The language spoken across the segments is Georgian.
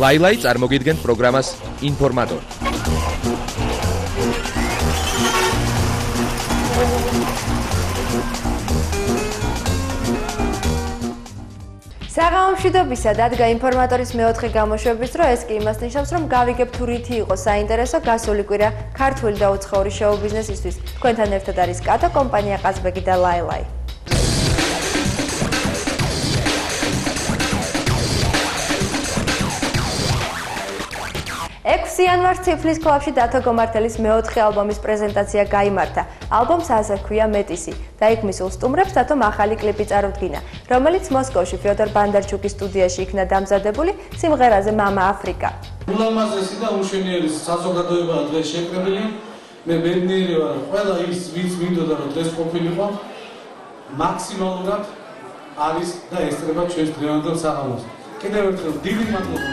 ლაილაი წარმოგიდგენთ პროგრამას ინფორმატორი. საღამომშვიდობისა დადგა ინფორმატორის მეოთხე გამოშვების დრო, ეს კი იმას ნიშნავს, რომ გავიგებთ თუ რითი იყო საინტერესო გასული კვირა ქართული და უცხოური შოუ ბიზნესისთვის. თქვენთან ერთად არის კატო, კომპანია ყაზბეგი და ლაილაი. 6 იანვარს ციფრის კლუბში დათო გომართელის მეოთხე ალბომის პრეზენტაცია გაიმართა. ალბომს ასე ჰქვია მეტისი და იქ მისულ სტუმრებს დათომ ახალი კლიპი წარუდგინა, რომელიც მოსკოვში ფიოდორ ბანდარჩუკის სტუდიაში იქნა დამზადებული სიმღერაზე მამა აფრიკა. ულამაზესი და უშენიერი საზოგადოებაა დღეს შეკრებილი. მე ბედნიერი ვარ, ყველა ის ვინც მინდოდა რომ დღეს ყოფილიყო, მაქსიმალურად არის და ესწრება ჩვენს დღევანდელ საღამოს. კიდევ ერთხელ დიდი მადლობა.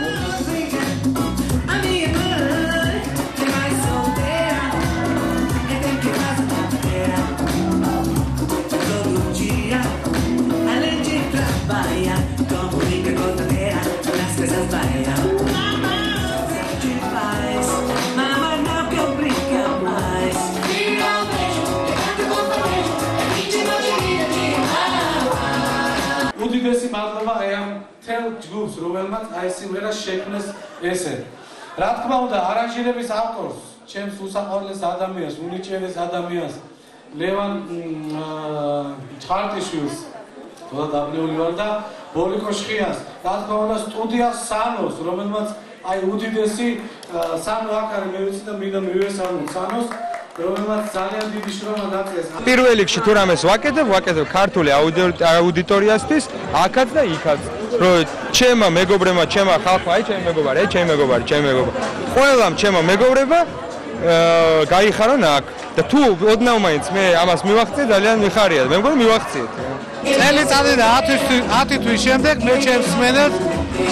უდიდესი მადლობა ამ თელ ჯგუფს, რომელმაც აი სიმღერას შექმნეს ესე. რა თქმა უნდა, არანჟირების ავტორს, ჩემს უსაყვარლეს ადამიანს, უნიჭიერეს ადამიანს, ლევან ჩხარტიშვილს, თორე დაბნეული ვარ და ბოლიკო შხიას, რა თქმა უნდა, სტუდია სანოს, რომელმაც აი უდიდესი სანო აქ არის, მე ვიცი და მინდა მივესალმო სანოს, რომელმაც ძალიან დიდი შრომა დაწყეს. პირველ რიგში თუ რამეს ვაკეთებ ქართული აუდიტორიასთვის, აქაც და იქაც. რომ ჩემმა მეგობრებმა, ჩემმა ხალხმა, აი ჩემი მეგობარი, ჩემი მეგობარი. ყველამ ჩემმა მეგობრებმა გაიხარონ აქ. და თუ ოდნავ მაინც მე ამას მივახციე, ძალიან მიხარია. მე მგონი მივახციეთ. წელიწადი და 10 თვის შემდეგ მე ჩემს სმენელს,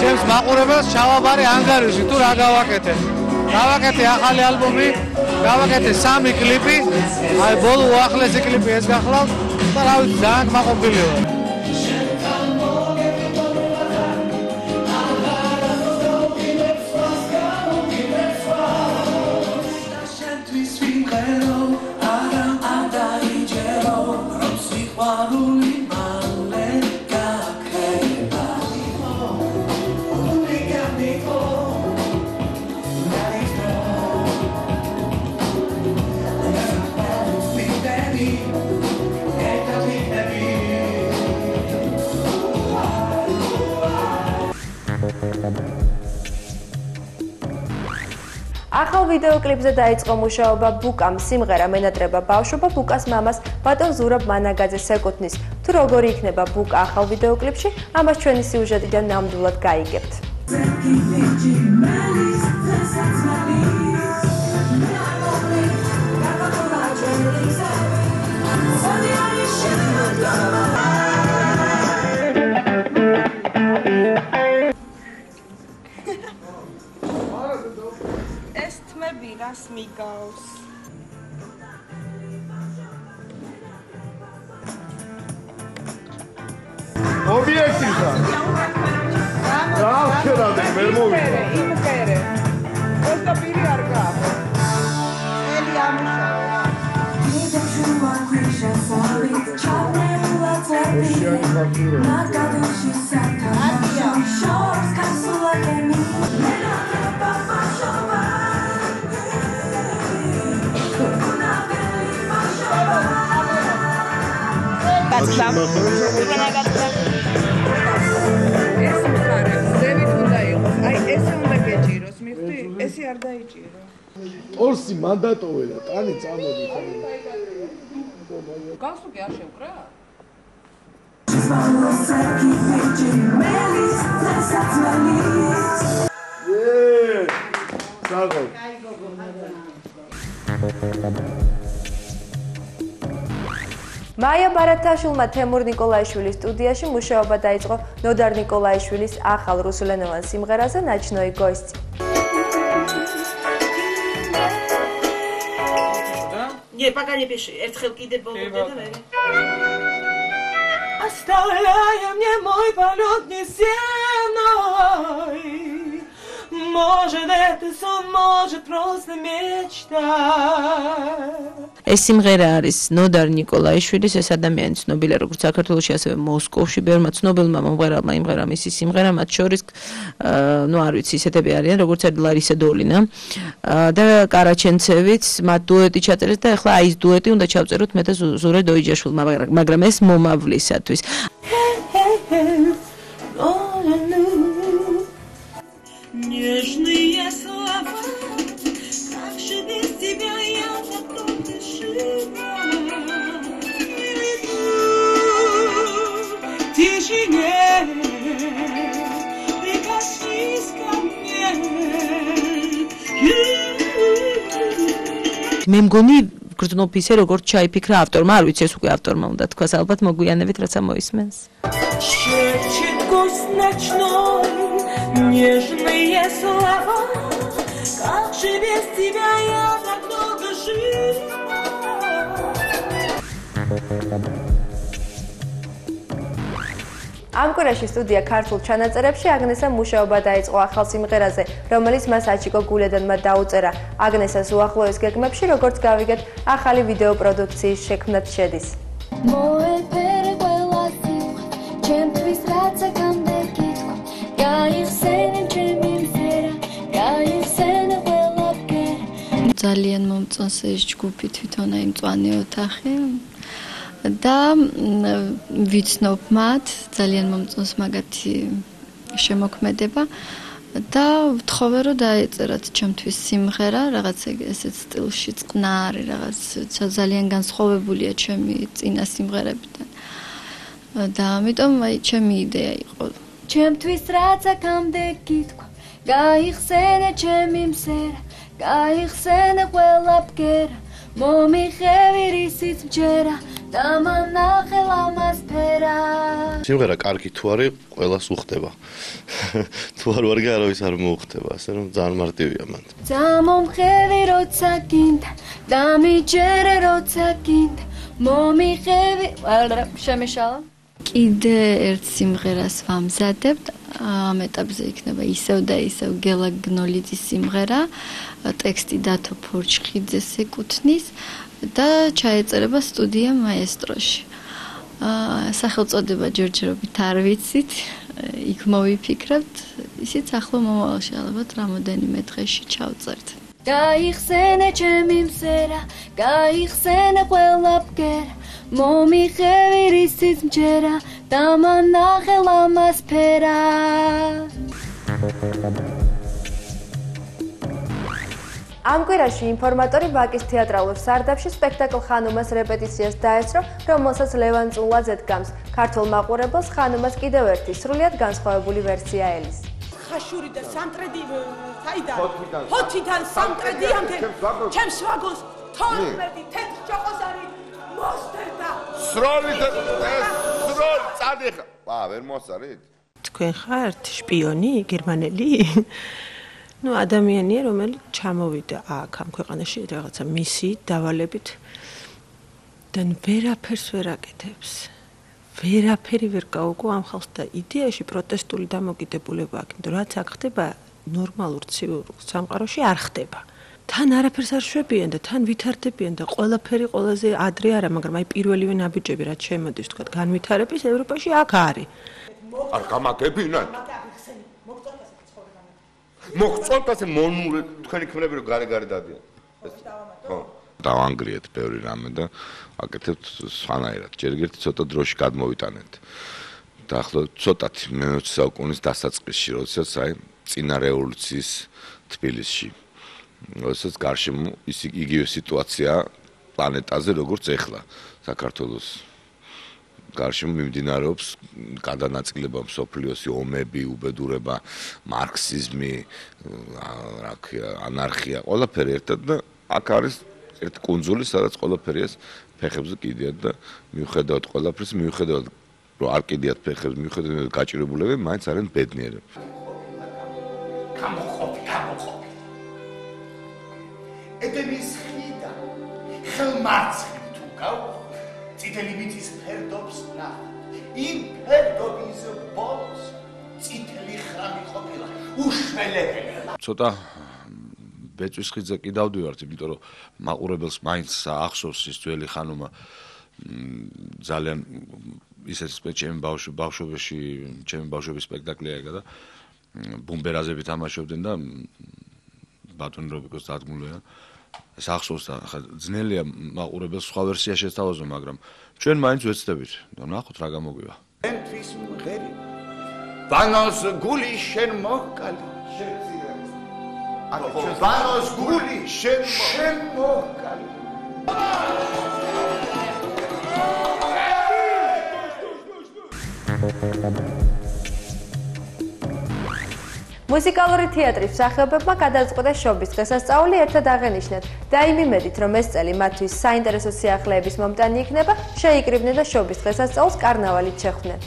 ჩემს მაყურებელს ჩავაბარე ანგარიში თუ რა გავაკეთე. გავაკეთე ახალი ალბომი, გავაკეთე 3 კლიპი, აი ბოლო უახლესი კლიპი ეს გახლავთ და რა ვიცი, ძალიან მაყოფილი ვარ. ახალ ვიდეო კლიპზე დაიწყო მუშაობა ბუკამ. სიმღერა მენატრება ბავშვობა ბუკას მამას ბატონ ზურაბ მანაგაძეს ეკუთვნის. თუ როგორი იქნება ბუკა ახალ ვიდეო კლიპში, ამას ჩვენი სიუჟეტიდან ნამდვილად გაიგებთ. რას მიგავს? ობიექტი ხარ? რა ხერადე ვერ მოვიდა? იმკერე. ოღონდ პირი არ გააქვს. ელი ამუშავა. ეს მხარე, ზევით უნდა იყოს. აი, ესე უნდა გეჭიროს, მივხვდი? ესე არ დაიჭირო. ორსი მანდატოვე და ტანი წამოდი. გასუკი არ შევკრა? საღო. მაია ბარათაშვილმა თემურ ნიკოლაიშვილის სტუდიაში მუშაობა დაიწყო ნოდარ ნიკოლაიშვილის ახალ რუსულენოვან სიმღერაზე ნაჩნოი გოსტი. Не, пока не пиши. Эрთხელ კიდე ბოლომდე და მე. Оставляя мне мой полет несенной, может, это сон, может, просто мечта. ეს სიმღერა არის ნოდარ ნიკოლაიშვილის, ეს ადამიანი ცნობილია როგორც საქართველოში, ასევე მოსკოვში, ბევრმა ცნობილმა მომღერალმა იმღერა მისი სიმღერა, მათ შორის არ ვიცი, ისეთები არიან, როგორც არის ლარისა დოლინა და კარაჩენცევიც, მათ დუეტი ჩაწერეს და ახლა აი ეს დუეტი უნდა ჩავწეროთ მე და ზურე დოიჯაშვილმა, მაგრამ ეს მომავლისათვის. Нежные слова, как же без тебя я потом дышала. В тишине прикоснись ко мне. მე მგონი გრძნობ ისე როგორც ჩაიფიქრა ავტორმა, არ ვიცი ეს უკვე ავტორმა უნდა თქვას, ალბათ მოგვიანებით რაც ამოისმენს. Шепчет гость ночной, нежные слова, как же без тебя я так долго жила. ამ კვირაში სტუდია ქართულ ჩანაწერებში აგნესამ მუშაობა დაიწყო ახალ სიმღერაზე, რომელიც მას აჩიკო გულედანმა დაუწერა. აგნესას უახლოეს გეგმებში, როგორც გავიგეთ, ახალი ვიდეო პროდუქციის შექმნაც შედის. მოეფერე ყველა სიტყვა, ჩემთვის რაც აქამდე გითქვა, გაიხსენე ჩემი მზერა, გაიხსენე ყველა ბგერა. ძალიან მომწონს ეს ჯგუფი თვითონ აი მწვანე ოთახი. და ვიცნობ მათ, ძალიან მომწონს მაგათი შემოქმედება და ვთხოვე რომ დაეწერათ ჩემთვის სიმღერა, რაღაც ესეც სტილში წყნარი, რაღაც ძალიან განსხვავებულია ჩემი წინა სიმღერებიდან. და ამიტომ აი ჩემი იდეა იყო. ჩემთვის რაც აქამდე გითქვა, გაიხსენე ჩემი მზერა, გაიხსენე ყველა ბგერა, მომიხევი რისიც მჯერა. დამანახე ლამაზფერა. სიმღერა კარგი თუ არის, ყველას უხდება. თუ არ ვარ კი არავის არ მოუხდება, ასე რომ ძალიან მარტივია მან. დამომხევი როცა გინდა, დამიჯერე როცა გინდა, მომიხევი, შემეშალა. კიდე ერთ სიმღერას ვამზადებთ, ამ ეტაპზე იქნება ისევ და ისევ გელა გნოლიძის სიმღერა, ტექსტი დათო ფორჩხიძეს ეკუთვნის. და ჩაეწერება სტუდია მაესტროში. სახელწოდება ჯერჯერობით არ ვიცით, იქ მოვიფიქრებთ, ისიც ახლა მომავალში ალბათ რამოდენიმე დღეში ჩავწერთ. გაიხსენე ჩემი მზერა, გაიხსენე ყველა ბგერა, მომიხევი რისიც მჯერა, დამანახე ლამაზფერა. ამ კვირაში ინფორმატორი ვაკის თეატრალურ სარდაფში სპექტაკლ ხანუმას რეპეტიციას დაესწრო, რომელსაც ლევან წულაძე დგამს. ქართულ მაყურებელს ხანუმას კიდევ ერთი სრულიად განსხვავებული ვერსია ელის. ხაშური და სამტრედი საიდან? ფოთიდან სამტრედიამდე ჩემს ვაგონს 12 თეთრ ჭოყოსანი მოსდერდა. სროლი წადიხა. ვერ მოსარით? თქვენ ხართ შპიონი, გერმანელი? ადამიანია, რომელიც ჩამოვიდა აქ ამ ქვეყანაში რაღაცა მისიით, დავალებით და ვერაფერს ვერ აკეთებს. ვერაფერი ვერ გაუგო ამ ხალხს და იდეაში პროტესტული დამოკიდებულება აქვს, იმიტომ რაც აქ ხდება ნორმალურ ცივილ სამყაროში არ ხდება. თან არაფერს არ შვებიან და თან ვითარდებიან და ყველაფერი ყველაზე ადრე არა, მაგრამ აი პირველივე ნაბიჯები რაც შემოდის, თქვა, განვითარების ევროპაში აქ არის. არ გამაგებინათ. მოგწონთ ასე მონური თქვენი ქმნები რომ გარე დადიან. ხო. დავანგრიეთ ბევრი რამე და აკეთებთ სხვანაირად. ჯერ ერთი ცოტა დროში გადმოვიტანეთ. და ახლა ცოტათი მე-20 საუკუნის დასაწყისში, როდესაც აი წინა რევოლუციის თბილისში. როდესაც გარშემო იგივე სიტუაცია პლანეტაზე როგორც ეხლა საქართველოს გარშემო მიმდინარეობს გადანაწილება მსოფლიოსი ომები, უბედურება, მარქსიზმი, ანარქია, ყველაფერი ერთად და აქ არის ერთი კუნძული, სადაც ყველაფერიას ფეხებზე კიდიათ და მიუხედავად ყველაფრის, მიუხედავად რომ არ კიდიათ ფეხებზე, მიუხედავად გაჭირებულებები, მაინც არიან ბედნიერები. გამოყოფი. ედემის ხიდა, ხელმარცხნივ თუ გავხდ, წითელი მიწის ფერდობს ნახავთ, იმ ფერდობის ბოლოს წითელი ხრამი ყოფილა უშველებელი. ცოტა ბეწვის ხიძზე კი დავდივართ, იმიტომ რომ მაყურებელს მაინც ახსოვს ის ძველი ხანუმა ძალიან ისეთ ჩემი ბავშვობაში, ჩემი ბავშვობის სპექტაკლი ეგა და ბუმბერაზები თამაშობდნენ და ბატონი რობიკოს დადგმულია. ეს ახსოვს და ხა ძნელია მაყურებელს სხვა ვერსია შეესთავაზო, მაგრამ ჩვენ მაინც ვეცდებით და ნახოთ რა გამოგვივა. თვის მღერი ვანოს გული შენ მოჰკალი ვანოს გული შენ მოჰკალი მუსიკალური თეატრის მსახიობებმა გადაწყვიტეს შობის დღესასწაული ერთად აღენიშნათ და იმ იმედით, რომ ეს წელი მათთვის საინტერესო სიახლეების მომტანი იქნება, შეიკრიბნენ და შობის დღესასწაულს კარნავალით შეხვდნენ.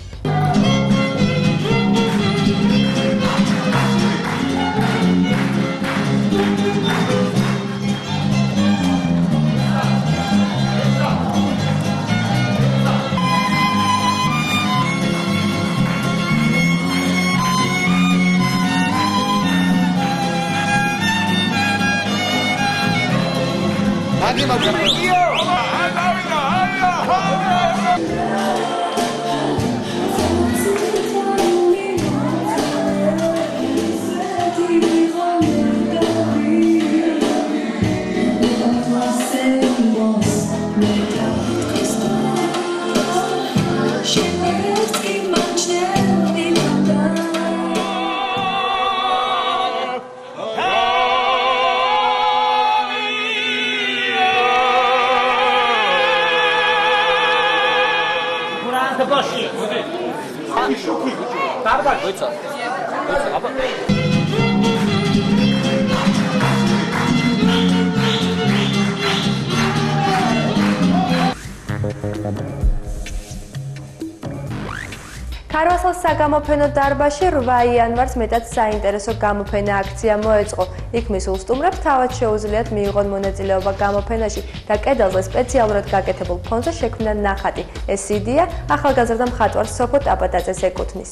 ქარვასლის საგამოფენო დარბაზში 8 იანვარს მეტად საინტერესო გამოფენა აქცია მოეწყო. იქ მისულ სტუმრებს თავად შეუძლიათ მიიღონ მონაწილეობა გამოფენაში და კედელზე სპეციალურად გაკეთებულ ფონზე შექმნან ნახატი. ეს იდეა ახალგაზრდა მხატვარ სოფო ტაპატაძეს ეკუთვნის.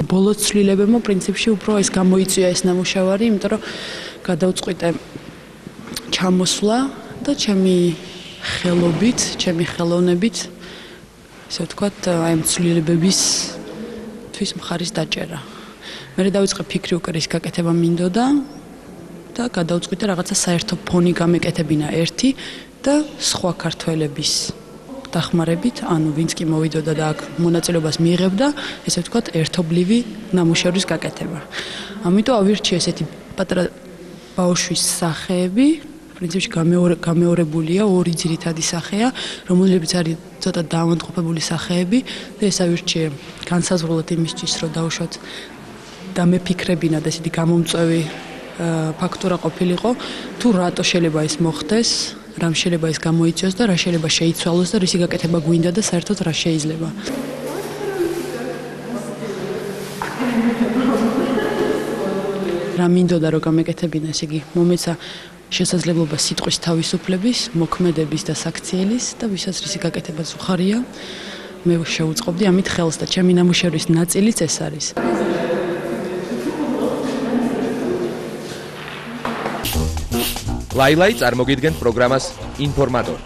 ბოლო ცვლილებებმა პრინციპში უფრო ეს გამოიწვია ეს ნამუშევარი, იმიტომ რომ გადავწყვიტე ჩამოსვლა და ჩემი ხელობით, ჩემი ხელოვნებით, ესე ვთქვათ, აი ამ ცვლილებებისთვის მხარის დაჭერა. მე დავიწყე ფიქრი უკვე ის გაკეთება მინდოდა და გადავწყვიტე რაღაცა საერთო ფონი გამეკეთებინა ერთი და სხვა ქართველების დახმარებით, ანუ ვინც კი მოვიდოდა და აქ მონაწილეობას მიიღებდა, ესე ვთქვათ, ერთობლივი ნამუშევრის გაკეთება. ამიტომ ავირჩიე ესეთი პატარა ბავშვის სახეები, პრინციპში გამეორებულია, ორი ძირითადი სახეა, რომელებიც არის ცოტა დაავადმყოფებული სახეები და ეს ავირჩიე განსაზღვრულად იმისთვის, რომ დავუშვათ და მეფიქრებინა და ესეთი გამომწვევი ფაქტურა ყოფილიყო, თუ რატო შეიძლება ეს მოხდეს, რამ შეიძლება ეს გამოიწვიოს და რა შეიძლება შეიცვალოს და რისი გაკეთება გვინდა და საერთოდ რა შეიძლება. რა მინდოდა რომ გამეკეთებინა, ესე იგი, მომეცა შესაძლებლობა სიტყვის თავისუფლების, მოქმედების და საქციელის და ვისაც რისი გაკეთებაც უხარია, მე შევუწყობდი ამით ხელს და ჩემი ნამუშევრის ნაწილიც ეს არის. ლაილაი წარმოგიდგენთ პროგრამას ინფორმატორი.